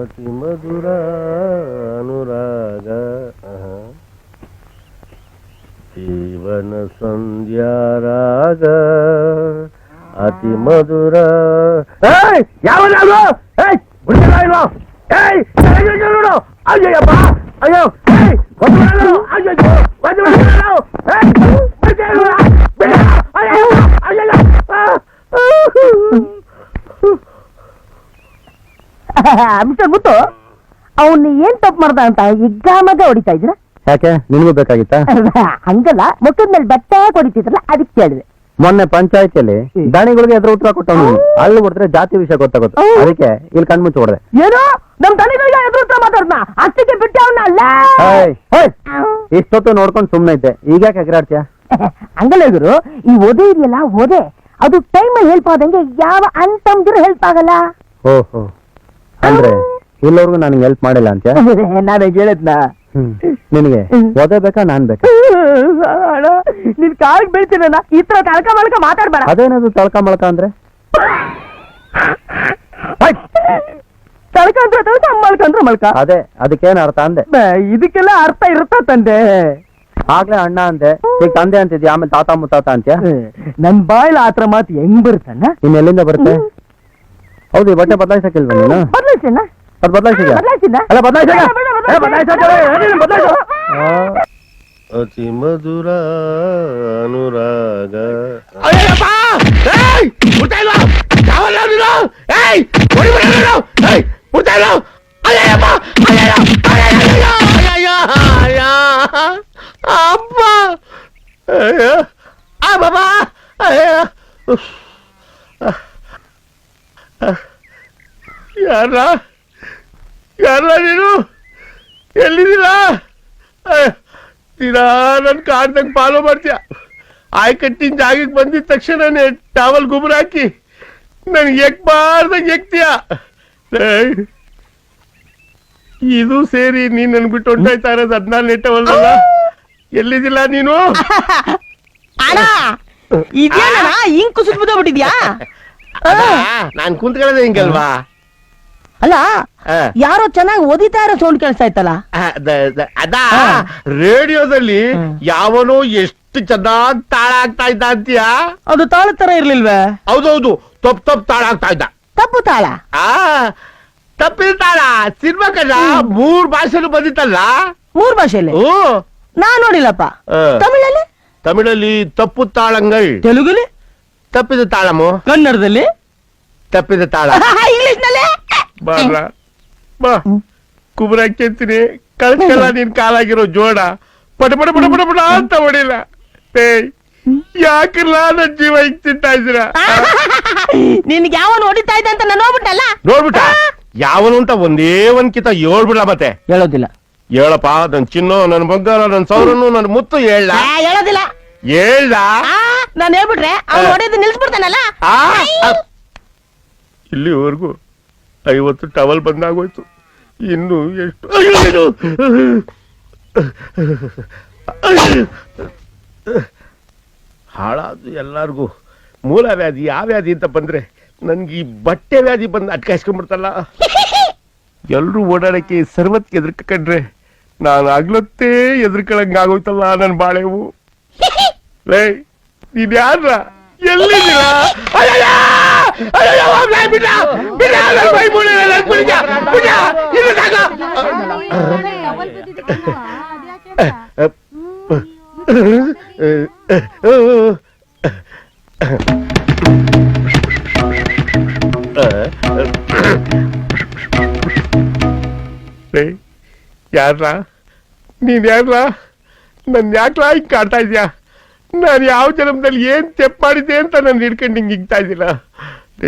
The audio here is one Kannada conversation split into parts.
ಅತಿ ಮಧುರ ಅನುರಾಗ ಜೀವನ ಸಂಧ್ಯಾರಾಗ ಅತಿ ಮಧುರ. ಯಾವ ಅಯ್ಯಪ್ಪ ಅಯ್ಯೋ ಮಿಸ್ಟರ್ ಮುತ್ತು, ಅವನ್ನ ಏನ್ ತಪ್ಪು ಮಾಡ್ದ ಅಂತ ಇಗ್ಗಾಮಗ ಹೊಡಿತಾ ಇದ್ರ? ಯಾಕೆ ನಿನ್ಗೂ ಬೇಕಾಗಿತ್ತಾ? ಹಂಗಲ್ಲ, ಮುಖದ ಮೇಲೆ ಬಟ್ಟೆ ಹೊಡಿತಿದ್ರಲ್ಲ ಅದಕ್ಕೆ ಕೇಳಿದೆ. ಮೊನ್ನೆ ಪಂಚಾಯತಿಯಲ್ಲಿ ದಣಿಗಳಿಗೆ ಎದುರು ಉತ್ತರ ಕೊಟ್ಟವನು ಅಲ್ಲಿ ಕೊಡ್ತಾರೆ ಜಾತಿ ವಿಷಯ ಗೊತ್ತಾಗುತ್ತೆ, ಅದಕ್ಕೆ ಇಲ್ಲಿ ಕಣ್ಮುಚ್ಚಿ ಹೊಡೆದೆ. ಏನೋ ನಮ್ ದಣಿಗಳಿಗೆ ಎದುರು ಉತ್ತರ ಮಾತಾಡ್ನ ಅಷ್ಟಕ್ಕೆ ಬಿಟ್ಟೆ ಅವನ್ನ ಅಲ್ಲ. ಇಷ್ಟೊತ್ತು ನೋಡ್ಕೊಂಡು ಸುಮ್ನೆ ಇದ್ದೆ, ಈಗ ಯಾಕೆ ಎಗರಾಡ್ತೀಯ? ಹಂಗಲ್ಲ ಗುರು, ಈ ಓದೇ ಇದೆಯಲ್ಲ ಓದೆ ಅದು ಟೈಮ್ ಹೆಲ್ಪ್ ಆದಂಗೆ ಯಾವ ಅಂತಂದ್ರು ಹೆಲ್ಪ್ ಆಗಲ್ಲ. ಓಹೋ, ಅಂದ್ರೆ ಇಲ್ಲವ್ರಿಗೂ ನನಗೆ ಹೆಲ್ಪ್ ಮಾಡಿಲ್ಲ ಅಂತ ನಾನು ಹೇಳಿದ್ನ? ನಿನಗೆ ಓದೇ ಬೇಕಾ ನಾನ್ ಬೇಕಾ? ನಿನ್ ಕಾಲಿಗೆ ಬೀಳ್ತೀನ, ಈ ತರ ತಳಕ ಮಳಕ ಮಾತಾಡ್ಬೇಡ. ಅದೇನದು ತಳಕ ಮಳಕ ಅಂದ್ರೆ? ತಳಕ ಅಂದ್ರೆ ತಳಕ, ಮಳಕ ಅಂದ್ರೆ ಮಳಕ. ಅದೇ, ಅದಕ್ಕೇನ್ ಅರ್ಥ ಅಂದೆ? ಇದಕ್ಕೆಲ್ಲ ಅರ್ಥ ಇರುತ್ತ ತಂದೆ. ಆಗ್ಲೇ ಅಣ್ಣ ಅಂದೆ, ಈಗ ತಂದೆ ಅಂತಿದ್ಯಾ, ಆಮೇಲೆ ತಾತ ಮುತ್ತಾತ ಅಂತ್ಯ. ನನ್ ಬಾಯಿಲ ಆತರ ಮಾತು ಹೆಂಗ್ ಬರುತ್ತಣ್ಣ? ಇನ್ ಎಲ್ಲಿಂದ ಬರುತ್ತೆ? ಹೌದು, ಈ ಬಟ್ಟೆ ಬದಲಾಯಿಸಕ್ಕಿಲ್ವ ನೀನು? ಬದಲಾಯಿಸಿನ ಅದು ಬದಲಾಯಿಸಿದ ಅಲ್ಲ, ಅತಿ ಮಧುರ ಅನುರಾಗ. ಯಾರ ನೀನು? ಎಲ್ಲಿದ್ದೀರ? ತೀರಾ ನನ್ ಕಾಡ್ದಂಗ್ ಫಾಲೋ ಮಾಡ್ತೀಯ. ಆಯ್ಕಟ್ಟಿನ ಜಾಗಕ್ಕೆ ಬಂದಿದ ತಕ್ಷಣನೇ ಟಾವಲ್ ಗುಬ್ರ ಹಾಕಿ ನನ್ಗೆ ಎಕ್ಬಾರ್ದಂಗ್ ಎಕ್ತೀಯ. ಇದು ಸೇರಿ ನೀನ್ ನನ್ ಬಿಟ್ಟು ಹೊಂಟಾಯ್ತಾ ಇರೋದು 14 ನೆಟ್ಟವಲ್ಲ. ಎಲ್ಲಿದ್ದಿಲ್ಲ ನೀನು? ಹಿಂಗ್ ಕುಸಿದ್ ಬಿದ್ದೋಗ್ಬಿಟ್ಟಿದ್ಯಾ? ನಾನ್ ಕುಂತ್ಕೊಳ್ಳೋದೇ ಹಿಂಗಲ್ವಾ? ಅಲ್ಲ, ಯಾರೋ ಚೆನ್ನಾಗಿ ಓದಿತಾ ಇರೋ ಸೌಂಡ್ ಕೇಳಿಸ್ತಾ ಇತ್ತಲ್ಲ? ಅದಾ ರೇಡಿಯೋದಲ್ಲಿ ಯಾವನೋ ಎಷ್ಟು ಚೆನ್ನಾಗ್ ತಾಳ ಆಗ್ತಾ ಇದ್ದ ಅಂತೀಯ? ಅದು ತಾಳ ತರ ಇರ್ಲಿಲ್ವೇ? ಹೌದೌದು, ತಪ್ಪು ತಾಳ ಆಗ್ತಾ ಇದ್ದ. ತಪ್ಪು ತಾಳ? ತಪ್ಪಿದ ತಾಳ ಸಿನಿಮಾ ಕಣ್ಣ, 3 ಭಾಷೆಲು ಬಂದಿತ್ತಲ್ಲ. 3 ಭಾಷೆಯಲ್ಲಿ? ನಾ ನೋಡಿಲ್ಲಪ್ಪ. ತಮಿಳಲ್ಲಿ? ತಮಿಳಲ್ಲಿ ತಪ್ಪು ತಾಳಂಗೈ. ತೆಲುಗಲ್ಲಿ? ತಪ್ಪಿದ ತಾಳಮು. ಕನ್ನಡದಲ್ಲಿ? ತಪ್ಪಿದ ತಾಳ. ಇಂಗ್ಲಿಷ್ ನಲ್ಲಿ? ಬಾ ಕುಬ್ರ ಕೇಳ್ತೀನಿ, ಕಳ್ಕಲ್ಲ ನೀನ್ ಕಾಲಾಗಿರೋ ಜೋಡ ಪಟ ಪಟ ಪಟ ಪಟ ಪಟ ಅಂತ ಹೊಡಿಲ್ಲ. ಯಾಕಿಲ್ಲ ನನ್ ಜೀವ ಹಿಂಗ್ ತಿಂತಾ ಇದ್ದೀರಾ? ನಿನ್ಗೆ ಯಾವನು ಹೊಡಿತಾ ಇದ್ದ ಅಂತ ನಾನು ನೋಡ್ಬಿಟ್ಟಲ್ಲ? ನೋಡ್ಬಿಟ್ಟ ಯಾವನು ಅಂತ ಒಂದೇ ಒಂದ್ಕಿತ ಹೇಳ್ಬಿಡ. ಮತ್ತೆ ಹೇಳೋದಿಲ್ಲ? ಹೇಳಪ್ಪ, ನನ್ ಚಿನ್ನು, ನನ್ ಬಂಗಾರ, ನನ್ ಸೌರನ್ನು, ನನ್ ಮುತ್ತು ಹೇಳ. ಹೇಳೋದಿಲ್ಲ? ಹೇಳ್ದ? ನಾನು ಹೇಳ್ಬಿಟ್ರೆ ಅವ್ನು ಹೊಡೆದು ನಿಲ್ಸ್ಬಿಡ್ತಾನಲ್ಲ. ಇಲ್ಲಿವರೆಗೂ 50 ಟವಲ್ ಬಂದಾಗೋಯ್ತು, ಇನ್ನು ಎಷ್ಟು? ಹಾಳಾದು ಎಲ್ಲಾರ್ಗು. ಮೂಲ ವ್ಯಾಧಿ ಯಾವ ವ್ಯಾಧಿ ಅಂತ ಬಂದ್ರೆ ನನ್ಗೆ ಈ ಬಟ್ಟೆ ವ್ಯಾಧಿ ಬಂದು ಅಟ್ಕಾಯಿಸ್ಕೊಂಡ್ಬಿಡ್ತಲ್ಲ. ಎಲ್ರೂ ಓಡಾಡಕ್ಕೆ ಸರ್ವತ್ಗೆ ಎದುರ್ಕೊಂಡ್ರೆ ನಾನು ಆಗ್ಲತ್ತೇ ಎದುರ್ಕೊಳಂಗ ಆಗೋಯ್ತಲ್ಲ ನನ್ ಬಾಳೆವು. ನೀನ್ ಯಾರ? ಎಲ್ಲಿದ್ದೀರಾ? ಯಾರ ನೀನ್? ಯಾರ? ನನ್ ಯಾಕ್ಲಾ ಹಿಂಗ್ ಕಾಡ್ತಾ ಇದ್ಯಾ? ನಾನು ಯಾವ ಜನ್ಮದಲ್ಲಿ ಏನ್ ತೆಪ್ಪ ಮಾಡಿದ್ದೆ ಅಂತ ನಾನು ಹಿಡ್ಕೊಂಡು ಹಿಂಗ್ ಹಿಂಗ್ತಾ ಇದ್ದಿಲ್ಲ.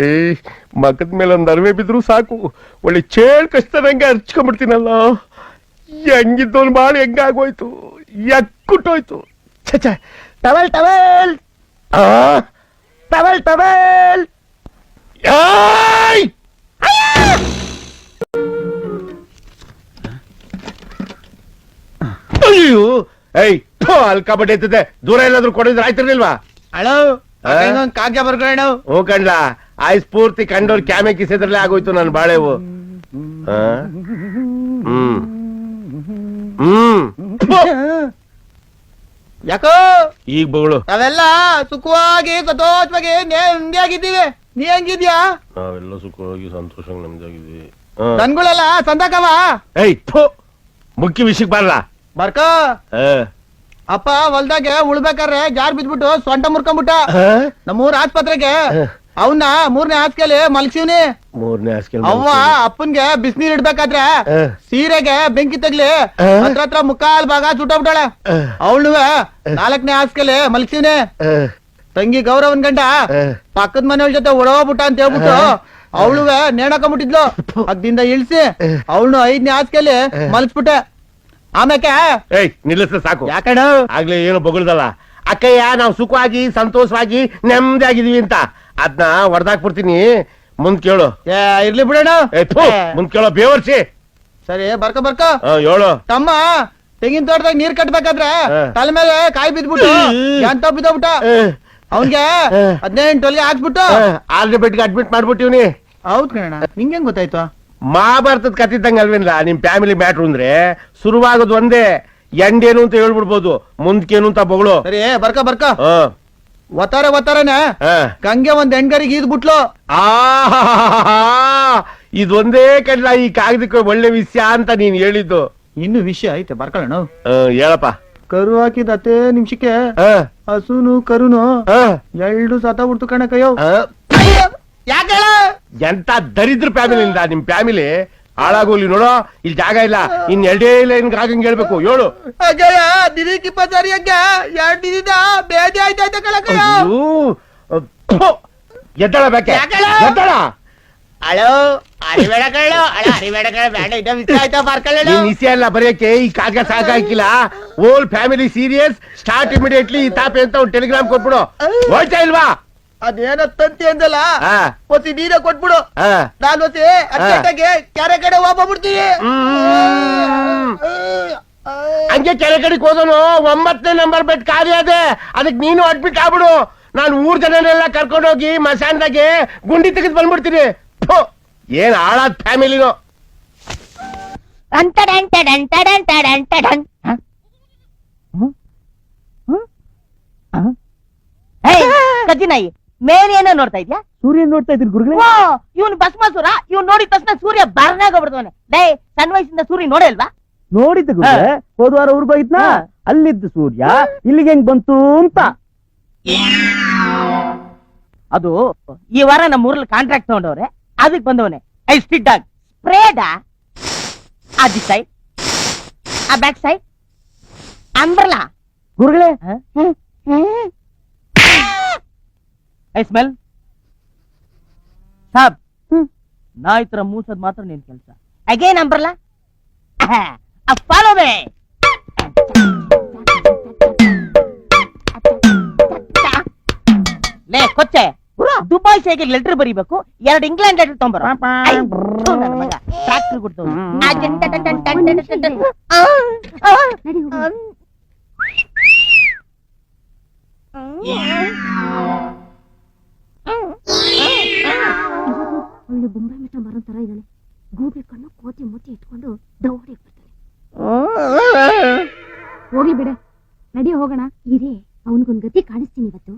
ಮಕ್ಕದ ಮೇಲೆ ಒಂದು ಅರಿವೆ ಬಿದ್ರು ಸಾಕು, ಒಳ್ಳೆ ಚೇಳ್ ಕಷ್ಟದಂಗೆ ಹರ್ಚ್ಕೊಂಡ್ಬಿಡ್ತೀನಲ್ಲ. ಹೆಂಗಿದ್ದವನ್ ಬಾಳ ಹೆಂಗಾಗೋಯ್ತು, ಎಕ್ಕುಟ್ಟೋಯ್ತು. ಛ, ಟವಲ್ ಟವಲ್ ಟವಲ್ ಟವಲ್. ಅಯ್ಯೋ, ಅಲ್ಕಾ ಬಟ್ಟೆ ಎತ್ತಿದೆ, ದೂರ ಎಲ್ಲಾದ್ರೂ ಕೊಡಿದ್ರೆ ಆಯ್ತಿರ್ಲಿಲ್ವಾ? ಹಲೋ, ಕಾಗ್ಯ ಬರ್ಕೊಳ್ಳ. ಹ್ಞೂ ಕಣ್ಲ, ಆಯ್ಸ್ ಪೂರ್ತಿ ಕಂಡೋರ್ ಕ್ಯಾಮೆ ಕಿಸಿದ್ರಲ್ಲೇ ಆಗೋಯ್ತು ನನ್ ಬಾಳೆವು. ಆ? ಹ್ಮ್ ಯಾಕೋ ಈಗ ಬಗಳು ನಾವೆಲ್ಲ ಸುಖವಾಗಿ ಸಂತೋಷವಾಗಿ ನೆಮ್ಮದಿಯಾಗಿದ್ದೀವಿ. ನೀ ಹೆಂಗಿದ್ಯಾ? ನಾವೆಲ್ಲ ಸುಖವಾಗಿ ಸಂತೋಷ ನಮ್ದಾಗಿದ್ದೀವಿ. ದನ್ಗಳೆಲ್ಲ ಸಂದಾಕವ ಏಯ್ ಮುಖ್ಯ ವಿಷಯಕ್ಕೆ ಬರಲ್ಲ. ಬರ್ಕ ಅಪ್ಪ ಹೊಲ್ದಾಗೆ ಉಳ್ಬೇಕಾದ್ರೆ ಜಾರ್ ಬಿದ್ಬಿಟ್ಟು ಸೊಂಟ ಮುರ್ಕೊಂಬಿಟ್ಟ. ನಮ್ಮೂರ್ ಆಸ್ಪತ್ರೆಗೆ ಅವನ್ನ 3ನೇ ಹಾಸ್ಗೆಲಿ ಮಲ್ಸಿವ್ನಿ. 3ನೇ ಹಾಸ್ಗೆ ಅವ್ವ ಅಪ್ಪನ್ಗೆ ಬಿಸಿನೀರ್ ಇಡ್ಬೇಕಾದ್ರೆ ಸೀರೆಗೆ ಬೆಂಕಿ ತಗ್ಲಿ ಹತ್ರ ಮುಕ್ಕಾಲ್ ಭಾಗ ಸುಟ್ಟೋಗ್ಬಿಟ್ಟಾಳೆ. ಅವಳುವೆ 4ನೇ ಹಾಸ್ಗೆಲಿ ಮಲ್ಸಿವ್ನಿ. ತಂಗಿ ಗೌರವನ್ ಗಂಡ ಪಕ್ಕದ ಮನೆಯವ್ರ ಜೊತೆ ಒಡೋಗ್ಬಿಟ್ಟ ಅಂತ ಹೇಳ್ಬಿಟ್ಟು ಅವಳುವೆ ನೇಣಾಕೊಂಡ್ಬಿಟ್ಟಿದ್ಲು. ಅದ್ದಿಂದ ಇಳ್ಸಿ ಅವಳು 5ನೇ ಹಾಸ್ಗೆಲಿ ಮಲ್ಸ್ಬಿಟ್ಟೆ. ಆಮೇಲೆ ಏಯ್ ನಿಲ್ಲಿಸ ಸಾಕು. ಯಾಕಣ ಆಗ್ಲೇ ಏನು ಬಗಳ್ದಲ್ಲ ಅಕ್ಕಯ್ಯ ನಾವು ಸುಖವಾಗಿ ಸಂತೋಷವಾಗಿ ನೆಮ್ಮದಿ ಆಗಿದೀವಿ ಅಂತ ಅದ್ನ ಹೊಡೆದಾಕ್ಬಿಡ್ತೀನಿ. ಮುಂದ್ ಕೇಳು. ಇರ್ಲಿ ಬಿಡೋಣ. ಮುಂದ್ ಕೇಳೋ ಬೇವರ್ಸಿ. ಸರಿ ಬರ್ಕ ಹೇಳು. ತಮ್ಮ ತೆಂಗಿನ ತೋಟದಾಗ ನೀರ್ ಕಟ್ಬೇಕಾದ್ರೆ ತಲೆ ಮೇಲೆ ಕಾಯಿ ಬಿದ್ಬಿಟ್ಟು ಎಂತ ಬಿದ್ದೋಗ್ಬಿಟ್ಟ. ಅವನ್ಗೆ 18 ಹೊಲಿಗೆ ಹಾಕ್ಸ್ಬಿಟ್ಟು 6ನೇ ಬೆಡ್ಗೆ ಅಡ್ಮಿಟ್ ಮಾಡ್ಬಿಟ್ಟಿವ್ನಿ. ಹೌದ್ ಕಣ. ನಿಂಗೆ ಗೊತ್ತಾಯ್ತು? ಮಹಾಭಾರತದ ಕತ್ತಿದ್ದಂಗ ಅಲ್ವೇನ್ಲ ನಿಮ್ ಫ್ಯಾಮಿಲಿ ಮ್ಯಾಟ್ರು ಅಂದ್ರೆ ಶುರುವಾಗೋದು ಒಂದೇ. ಎಂಡೇನು ಅಂತ ಹೇಳ್ಬಿಡ್ಬೋದು, ಮುಂದ್ಕೇನು ಅಂತ ಬಗಳು. ಸರಿ ಬರ್ಕ ಒತ್ತಾರನೆ ಗಂಗೆ ಒಂದ್ ಹೆಣ್ಗರಿಗೆ ಈದ್ಬಿಟ್ಲು. ಇದೊಂದೇ ಕಡ್ಲ ಈ ಕಾಗದಕ್ಕೆ ಒಳ್ಳೆ ವಿಷಯ ಅಂತ ನೀನ್ ಹೇಳಿದ್ದು. ಇನ್ನು ವಿಷಯ ಐತೆ ಬರ್ಕೊಳ್ಳೋಣ. ಹೇಳಪ್ಪ. ಕರು ಹಾಕಿದ 10 ನಿಮಿಷಕ್ಕೆ ಹಸುನು ಕರುನು 2 ಸತ ಬಿಡ್ತು ಕಣಕಯ್ಯೋ. ಯಾಕೆ ಎಂತ ದರಿದ್ರ ಫ್ಯಾಮಿಲಿಂದ ನಿಮ್ ಫ್ಯಾಮಿಲಿ ಹಾಳಾಗೋಲಿ. ನೋಡೋ ಇಲ್ಲಿ ಜಾಗ ಇಲ್ಲ, ಇನ್ 2 ಲೈನ್ ಆಗಂಗ್ ಹೇಳ್ಬೇಕು. ಹೇಳು. ದಿನಕ್ಕೆ 20 ಸಾರಿ ಬೇದಿ ಆಯ್ತಾಯ್ತ ಕಳಕಯ್ಯ. ಎದ್ದಳ ಬೇಕೆ ಎದ್ದಳ. ಅಳೋ ಅರಿಬೇಡ ಕಳ್ಳು ಅರಿಬೇಡ ಕಳ್ಳ ಬೇಡ ಇನ್ನ ವಿಷಯ ಆಯ್ತಾ ಬರ್ಕೊಳ್ಳ. ನೀನ್ ವಿಷಯ ಎಲ್ಲ ಬರೆಯಕ್ಕೆ ಈ ಕಾಗ ಸಾಕಾಕಿಲ್ಲ. ಓಲ್ ಫ್ಯಾಮಿಲಿ ಸೀರಿಯಸ್ ಸ್ಟಾರ್ಟ್ ಇಮಿಡಿಯೇಟ್ಲಿ ಈ ತಾಪೆ ಅಂತ ಒಂದು ಟೆಲಿಗ್ರಾಮ್ ಕೊಟ್ಬಿಡು. ಹೋಯ್ತಾ ಇಲ್ವಾ? ಅದೇನೋ ತಂತಿ ಅಂದಲ್ಲ ಒಸಿ ನೀನೇ ಕೊಟ್ಬಿಡು. ನಾನು ಒಸಿ ಅರ್ಜೆಂಟಾಗಿ ಕೆರೆ ಕಡೆ ಹೋಗ್ಬಿಡ್ತೀನಿ. ಹಂಗೆ ಕೆರೆ ಕಡೆಗೆ ಹೋದನು 9ನೇ ನಂಬರ್ ಬೆಡ್ ಖಾಲಿ ಅದೇ. ಅದಕ್ಕೆ ನೀನು ಅಡ್ಮಿಟ್ ಆಗ್ಬಿಡು. ನಾನು 3 ಜನನೆಲ್ಲ ಕರ್ಕೊಂಡೋಗಿ ಮಸಾನ್ದಾಗೆ ಗುಂಡಿ ತೆಗೆದು ಬಂದ್ಬಿಡ್ತೀನಿ. ಏನ್ ಹಾಳಾದ ಫ್ಯಾಮಿಲಿನೋ. ಕಜ್ಜಿನಾಯಿ ಮೇಲೇನೋ ನೋಡ್ತಾ ಇದ್ಯಾ? ಸೂರ್ಯ ನೋಡ್ತಾ ಇದ್ದೀನಿ ಗುರುಗಳೇ. ಇವನು ಭಸ್ಮಾಸುರ. ಇವ್ನು ನೋಡಿದ ತಕ್ಷಣ ಸೂರ್ಯ ಬರ್ನಾಗೋಗ್ಬಿಡ್ತಾನೆ. ಡೇ ಸಣ್ಣ ವಯಸ್ಸಿಂದ ಸೂರ್ಯ ನೋಡೇ ಅಲ್ವಾ? ನೋಡಿದ್ದ ಗುರುಗಳೇ. ಹೋದ್ವಾರ ಊರ್ ಬೈದ್ನ ಅಲ್ಲಿದ್ದ ಸೂರ್ಯ ಇಲ್ಲಿಗೆ ಹೆಂಗ್ ಬಂತು ಅಂತ. ಅದು ಈ ವಾರ ನಮ್ಮ ಊರಲ್ಲಿ ಕಾಂಟ್ರಾಕ್ಟ್ ತಗೊಂಡವ್ರೆ, ಅದಕ್ಕೆ ಬಂದವನೆ. ಐ ಸ್ಟಿಡ್ ಡಾಗ್ ಸ್ಪ್ರೇಡ ಆ ದಿ ಸೈಡ್ ಆ ಬ್ಯಾಕ್ ಸೈಡ್ ಅಂಬ್ರಲಾ ಗುರುಗಳೇ. ಐ ಸ್ಮೆಲ್ ಸಾಬ್. ನಾಯಿ ತರ ಮೂಸದ್ ಮಾತ್ರ ನಿನ್ ಕೆಲಸ. Again umbrella follow me. ಲೇ ಕೊಚ್ಚೆ, ದುಬಾಯ್ ಶೇಗೆ ಲೆಟರ್ ಬರೀಬೇಕು, 2 ಇಂಗ್ಲೆಂಡ್ ಲೆಟರ್ ತಗೊಂಬರ. ಟ್ರಾಕ್ಟರ್ ಕೊಡ್ತವ. ಒಳ್ಳೆ ಬೊಂಬೆ ಮಿಠ ಮರ ತರ ಇದ್ದಾನೆ. ಗೂಬೆ ಕಣ್ಣು ಕೋತಿ ಮೂತಿ ಇಟ್ಕೊಂಡು ದೌಡಿ ಬರ್ತಾನೆ. ಹೋಗ್ಲಿ ಬಿಡೆ, ನಡಿ ಹೋಗೋಣ. ಇರೇ ಅವನಿಗೊಂದ್ ಗತಿ ಕಾಣಿಸ್ತೀನಿ ಇವತ್ತು.